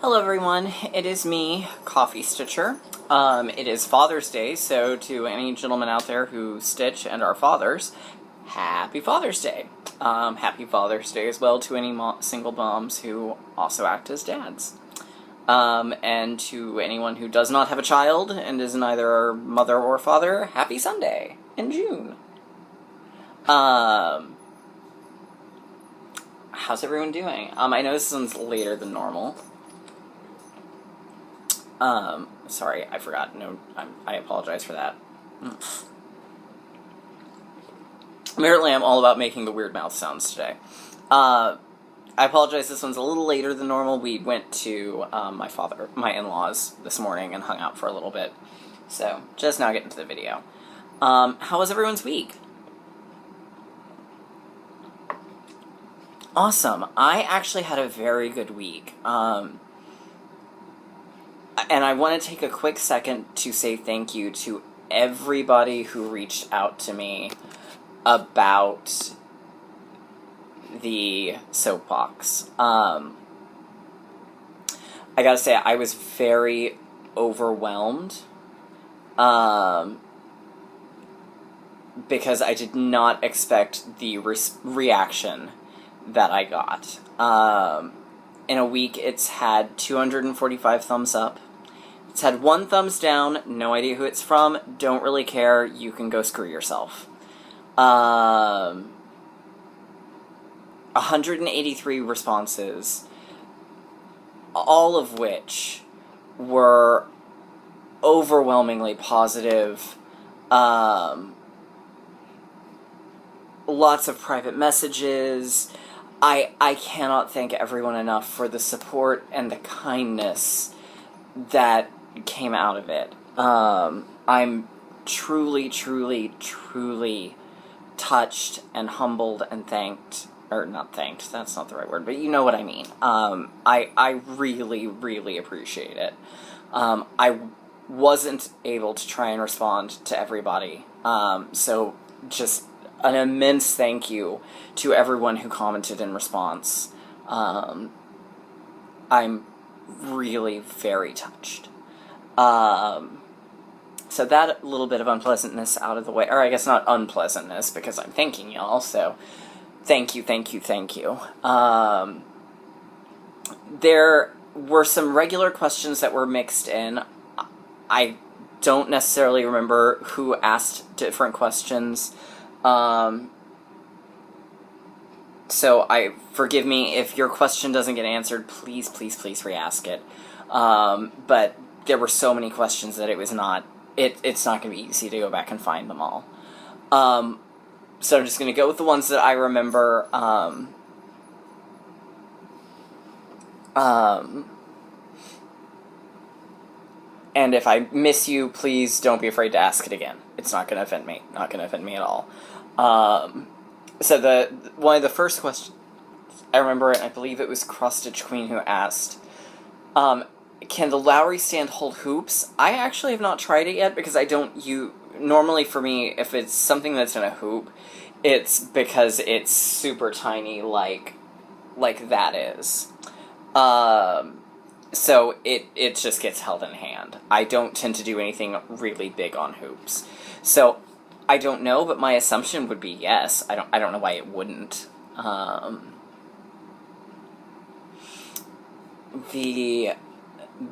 Hello everyone, it is me, Coffee Stitcher. It is Father's Day, so to any gentlemen out there who stitch and are fathers, happy Father's Day. Happy Father's Day as well to any single moms who also act as dads. And to anyone who does not have a child and is neither mother or father, happy Sunday in June. How's everyone doing? I know this one's later than normal. Sorry, I forgot. No, I apologize for that. Apparently I'm all about making the weird mouth sounds today. I apologize, this one's a little later than normal. We went to, my in-laws this morning and hung out for a little bit. So, just now getting to the video. How was everyone's week? Awesome. I actually had a very good week. And I want to take a quick second to say thank you to everybody who reached out to me about the soapbox. I gotta say, I was very overwhelmed, because I did not expect the reaction that I got. In a week, it's had 245 thumbs up. It's had 1 thumbs down, no idea who it's from, don't really care, you can go screw yourself. 183 responses, all of which were overwhelmingly positive. Lots of private messages. I cannot thank everyone enough for the support and the kindness that came out of it. I'm truly, truly, truly touched and humbled and thanked, or not thanked, that's not the right word, but you know what I mean. I really, really appreciate it. I wasn't able to try and respond to everybody, so just an immense thank you to everyone who commented in response. I'm really very touched. So that little bit of unpleasantness out of the way, or I guess not unpleasantness, because I'm thanking y'all, so thank you, thank you, thank you. There were some regular questions that were mixed in. I don't necessarily remember who asked different questions, so forgive me if your question doesn't get answered, please, please, please re-ask it. But there were so many questions that it's not going to be easy to go back and find them all. So I'm just going to go with the ones that I remember. And if I miss you, please don't be afraid to ask it again. It's not going to offend me. Not going to offend me at all. So one of the first questions, I remember it, I believe it was Cross Stitch Queen who asked, can the Lowry stand hold hoops? I actually have not tried it yet because I don't normally for me, if it's something that's in a hoop, it's because it's super tiny like that is. So it just gets held in hand. I don't tend to do anything really big on hoops. So I don't know, but my assumption would be yes. I don't know why it wouldn't.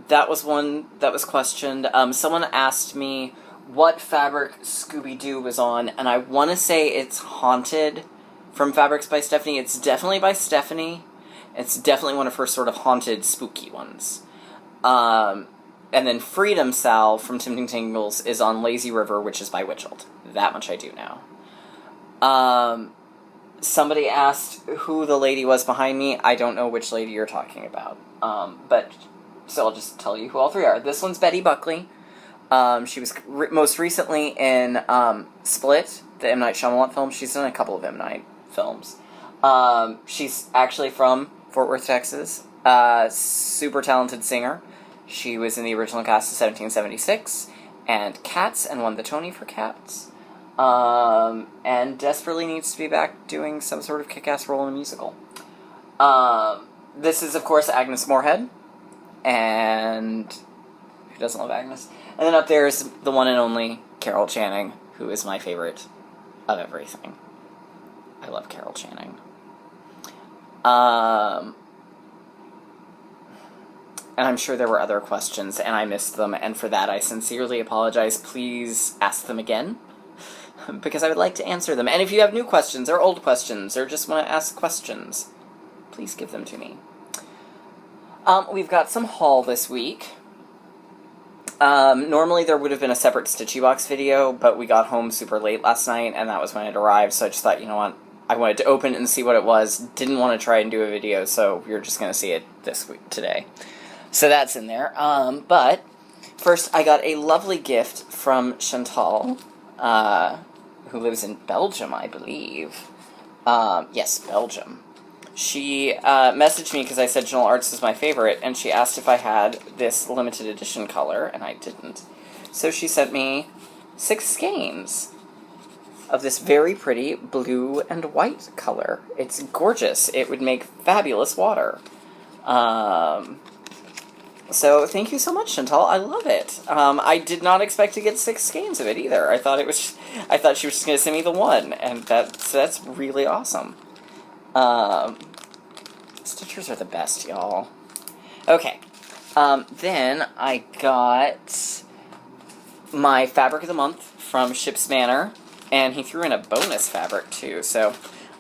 That was one that was questioned. Someone asked me what fabric Scooby-Doo was on, and I want to say it's Haunted from Fabrics by Stephanie. It's definitely by Stephanie. It's definitely one of her sort of haunted, spooky ones. And then Freedom Salve from Tempting Tingles is on Lazy River, which is by Witchelt. That much I do know. Somebody asked who the lady was behind me. I don't know which lady you're talking about. So I'll just tell you who all three are. This one's Betty Buckley. She was most recently in Split, the M. Night Shyamalan film. She's done a couple of M. Night films. She's actually from Fort Worth, Texas. Super talented singer. She was in the original cast of 1776 and Cats and won the Tony for Cats. And desperately needs to be back doing some sort of kick-ass role in a musical. This is, of course, Agnes Moorehead. And who doesn't love Agnes? And then up there is the one and only Carol Channing, who is my favorite of everything. I love Carol Channing. And I'm sure there were other questions, and I missed them, and for that I sincerely apologize. Please ask them again, because I would like to answer them. And if you have new questions, or old questions, or just want to ask questions, please give them to me. We've got some haul this week. Normally there would have been a separate Stitchy Box video, but we got home super late last night, and that was when it arrived, so I just thought, you know what, I wanted to open it and see what it was. Didn't want to try and do a video, so you're just going to see it this week, today. So that's in there. But first, I got a lovely gift from Chantal, who lives in Belgium, I believe. Yes, Belgium. She messaged me because I said Journal Arts is my favorite, and she asked if I had this limited edition color, and I didn't. So she sent me 6 skeins of this very pretty blue and white color. It's gorgeous. It would make fabulous water. So thank you so much, Chantal. I love it. I did not expect to get 6 skeins of it either. I thought she was just going to send me the one, and that's really awesome. Stitchers are the best, y'all. Okay. Then I got my fabric of the month from Ship's Manor, and he threw in a bonus fabric too. So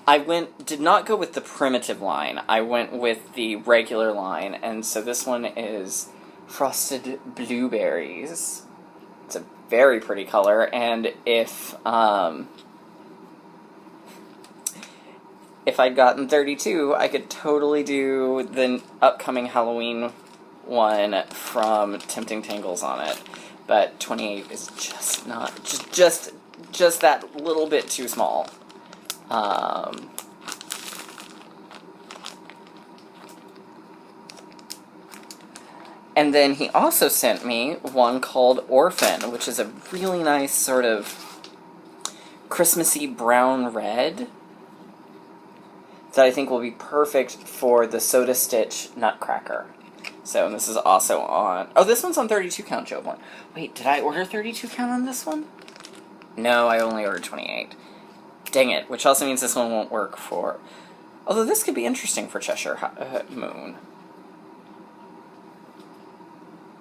I did not go with the primitive line. I went with the regular line, and so this one is Frosted Blueberries. It's a very pretty color, and if I'd gotten 32, I could totally do the upcoming Halloween one from Tempting Tangles on it. But 28 is just not, just that little bit too small. And then he also sent me one called Orphan, which is a really nice sort of Christmassy brown red that I think will be perfect for the Soda Stitch Nutcracker. So, and this is also on... Oh, this one's on 32 count, Joe one. Wait, did I order 32 count on this one? No, I only ordered 28. Dang it, which also means this one won't work for... Although this could be interesting for Cheshire Moon.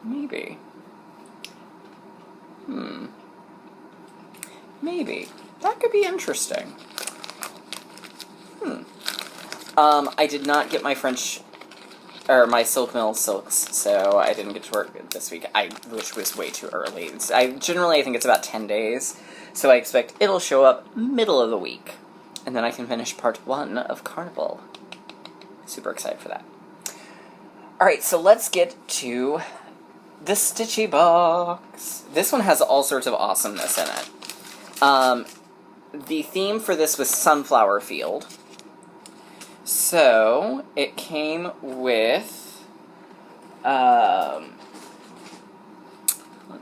Maybe. Maybe. That could be interesting. I did not get my my Silk Mill silks, so I didn't get to work this week, which was way too early. I think it's about 10 days, so I expect it'll show up middle of the week, and then I can finish part 1 of Carnival. Super excited for that. Alright, so let's get to the Stitchy Box. This one has all sorts of awesomeness in it. The theme for this was Sunflower Field. So, it came with, let's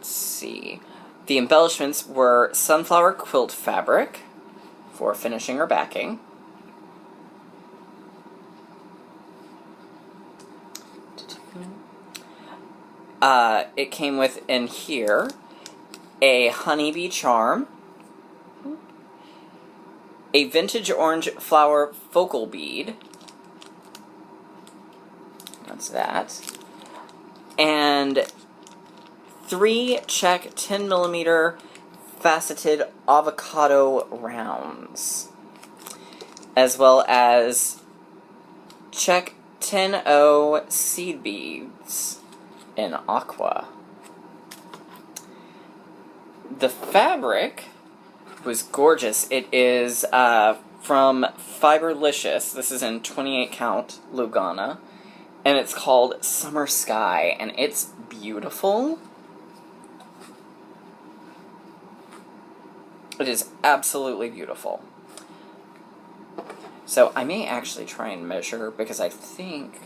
see, the embellishments were sunflower quilt fabric for finishing or backing, it came with, in here, a honeybee charm, a vintage orange flower focal bead. That's that. And 3 check 10mm faceted avocado rounds. As well as check 10-0 seed beads in aqua. The fabric was gorgeous. It is from Fiberlicious. This is in 28 count Lugana, and it's called Summer Sky, and it's beautiful. It is absolutely beautiful. So I may actually try and measure, because I think,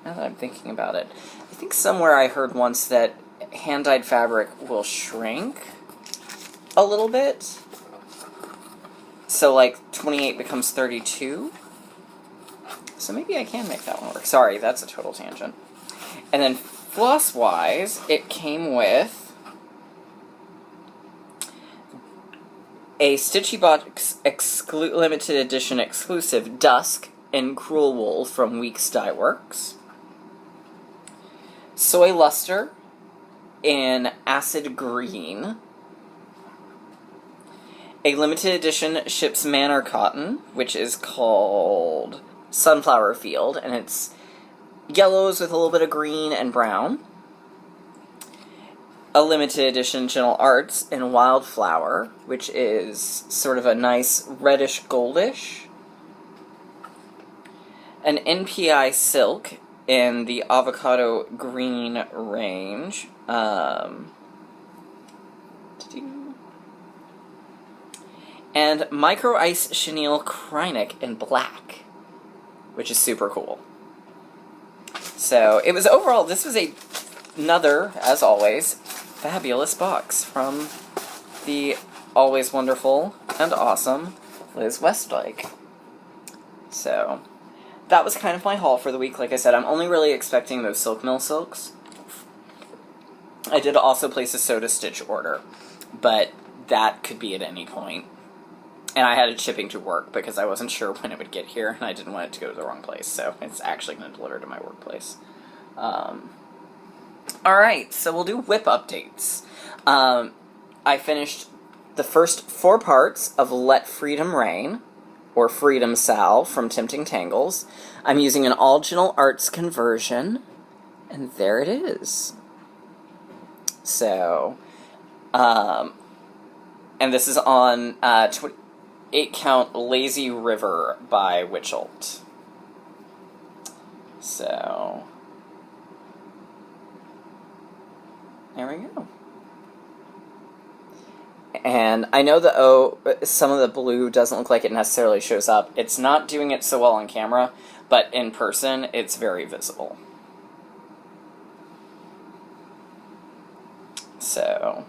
now that I'm thinking about it, I think somewhere I heard once that hand-dyed fabric will shrink a little bit. So, like, 28 becomes 32. So maybe I can make that one work. Sorry, that's a total tangent. And then floss-wise, it came with a Stitchy Box limited edition exclusive Dusk in Cruel Wool from Weeks Dye Works, Soy Luster in Acid Green, a limited edition Ship's Manor cotton, which is called Sunflower Field, and it's yellows with a little bit of green and brown. A limited edition Gentle Arts in Wildflower, which is sort of a nice reddish goldish. An NPI Silk in the Avocado Green range. And Micro Ice Chenille Krynic in black, which is super cool. So, it was overall, this was another, as always, fabulous box from the always wonderful and awesome Liz Westlake. So, that was kind of my haul for the week. Like I said, I'm only really expecting those Silk Mill silks. I did also place a Soda Stitch order, but that could be at any point. And I had it shipping to work because I wasn't sure when it would get here, and I didn't want it to go to the wrong place, so it's actually going to deliver to my workplace. Alright, so we'll do whip updates. I finished the first 4 parts of Let Freedom Reign, or Freedom Salve from Tempting Tangles. I'm using an all Gentle Arts conversion, and there it is. So, and this is on 8-count Lazy River by Witchelt. So, there we go. And I know some of the blue doesn't look like it necessarily shows up. It's not doing it so well on camera, but in person, it's very visible. So,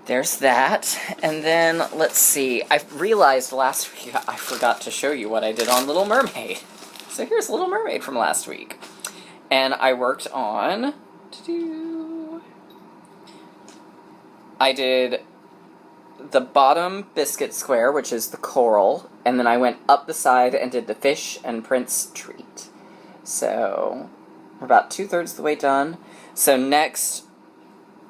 there's that. And then, let's see. I realized last week I forgot to show you what I did on Little Mermaid. So here's Little Mermaid from last week. And I worked on... I did the bottom biscuit square, which is the coral, and then I went up the side and did the fish and prince treat. So, we're about 2/3 the way done. So next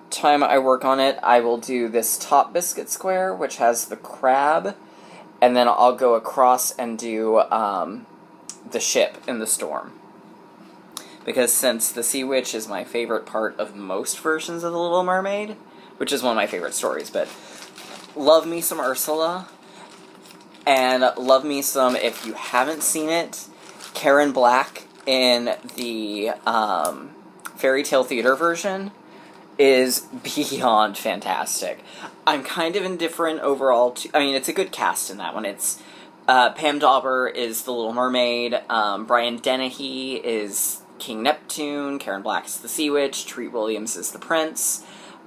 time I work on it, I will do this top biscuit square, which has the crab, and then I'll go across and do the ship in the storm. Because since the Sea Witch is my favorite part of most versions of The Little Mermaid, which is one of my favorite stories, but love me some Ursula, and love me some, if you haven't seen it, Karen Black in the Fairy Tale Theater version is beyond fantastic. I'm kind of indifferent overall to, I mean, it's a good cast in that one. It's Pam Dauber is the Little Mermaid, Brian Dennehy is King Neptune, Karen Black is the Sea Witch, Treat Williams is the Prince,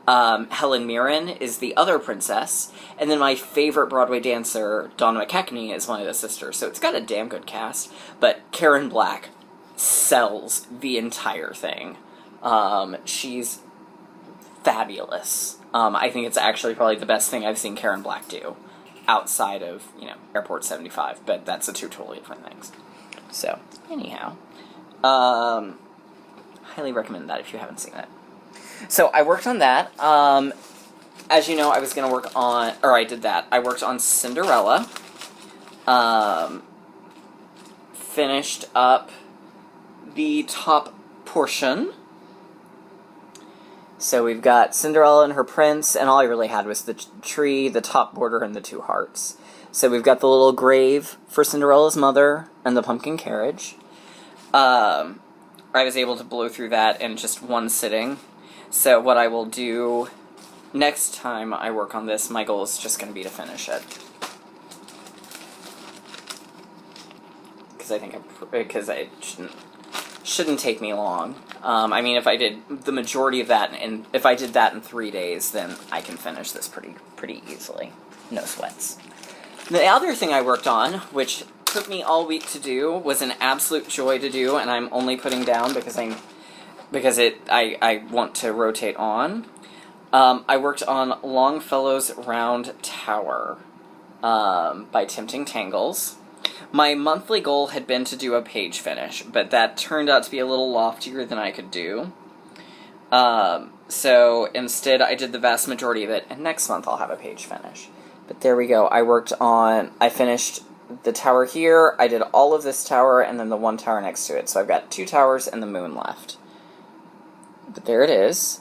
Helen Mirren is the other princess, and then my favorite Broadway dancer, Donna McKechnie, is one of the sisters, so it's got a damn good cast, but Karen Black sells the entire thing. She's fabulous. I think it's actually probably the best thing I've seen Karen Black do, outside of, Airport 75, but that's 2 totally different things. So, anyhow, highly recommend that if you haven't seen it. So, I worked on that. As you know, I was going to work on, or I did that. I worked on Cinderella. Finished up the top portion. So we've got Cinderella and her prince, and all I really had was the tree, the top border, and the 2 hearts. So we've got the little grave for Cinderella's mother, and the pumpkin carriage. I was able to blow through that in just one sitting. So what I will do next time I work on this, my goal is just going to be to finish it. Because it shouldn't take me long. I mean, if I did the majority of that, and if I did that in 3 days, then I can finish this pretty easily. No sweats. The other thing I worked on, which took me all week to do, was an absolute joy to do, and I'm only putting down because because I want to rotate on. I worked on Longfellow's Round Tower by Tempting Tangles. My monthly goal had been to do a page finish, but that turned out to be a little loftier than I could do. So instead I did the vast majority of it, and next month I'll have a page finish. But there we go. I finished the tower here, I did all of this tower, and then the one tower next to it. So I've got 2 towers and the moon left. But there it is.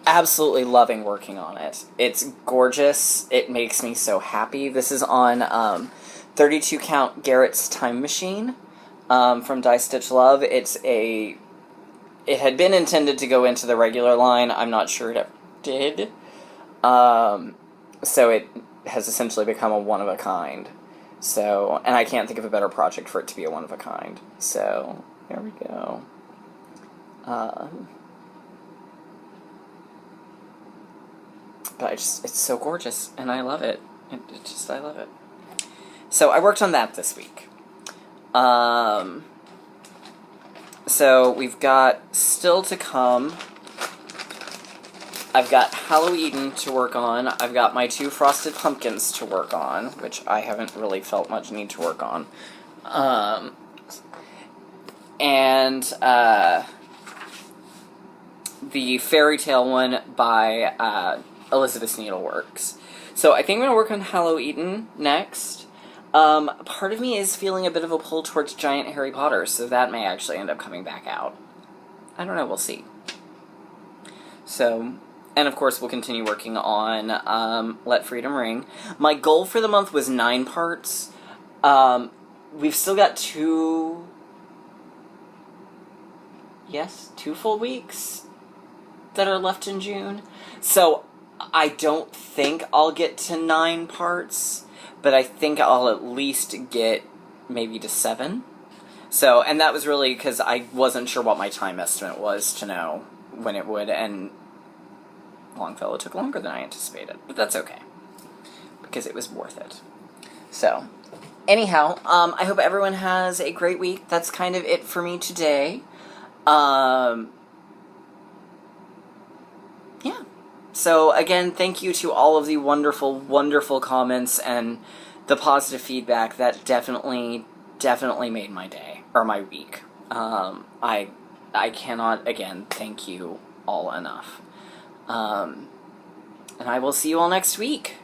Absolutely loving working on it. It's gorgeous. It makes me so happy. This is on 32 count Garrett's Time Machine from Die Stitch Love. It had been intended to go into the regular line. I'm not sure it ever did. So it has essentially become a one-of-a-kind. So, and I can't think of a better project for it to be a one-of-a-kind. So, there we go. But it's so gorgeous, and I love it. I love it. So I worked on that this week. So we've got still to come. I've got Halloween to work on. I've got my 2 frosted pumpkins to work on, which I haven't really felt much need to work on. And the fairy tale one by Elizabeth's Needleworks. So I think I'm going to work on Halloween next. Part of me is feeling a bit of a pull towards Giant Harry Potter, so that may actually end up coming back out. I don't know, we'll see. So, and of course we'll continue working on Let Freedom Ring. My goal for the month was 9 parts. We've still got 2 full weeks that are left in June. So I don't think I'll get to 9 parts, but I think I'll at least get maybe to 7. So, and that was really because I wasn't sure what my time estimate was to know when it would, and Longfellow took longer than I anticipated, but that's okay, because it was worth it. So, anyhow, I hope everyone has a great week. That's kind of it for me today. Yeah. So, again, thank you to all of the wonderful, wonderful comments and the positive feedback. That definitely made my day, or my week. I cannot, again, thank you all enough. And I will see you all next week.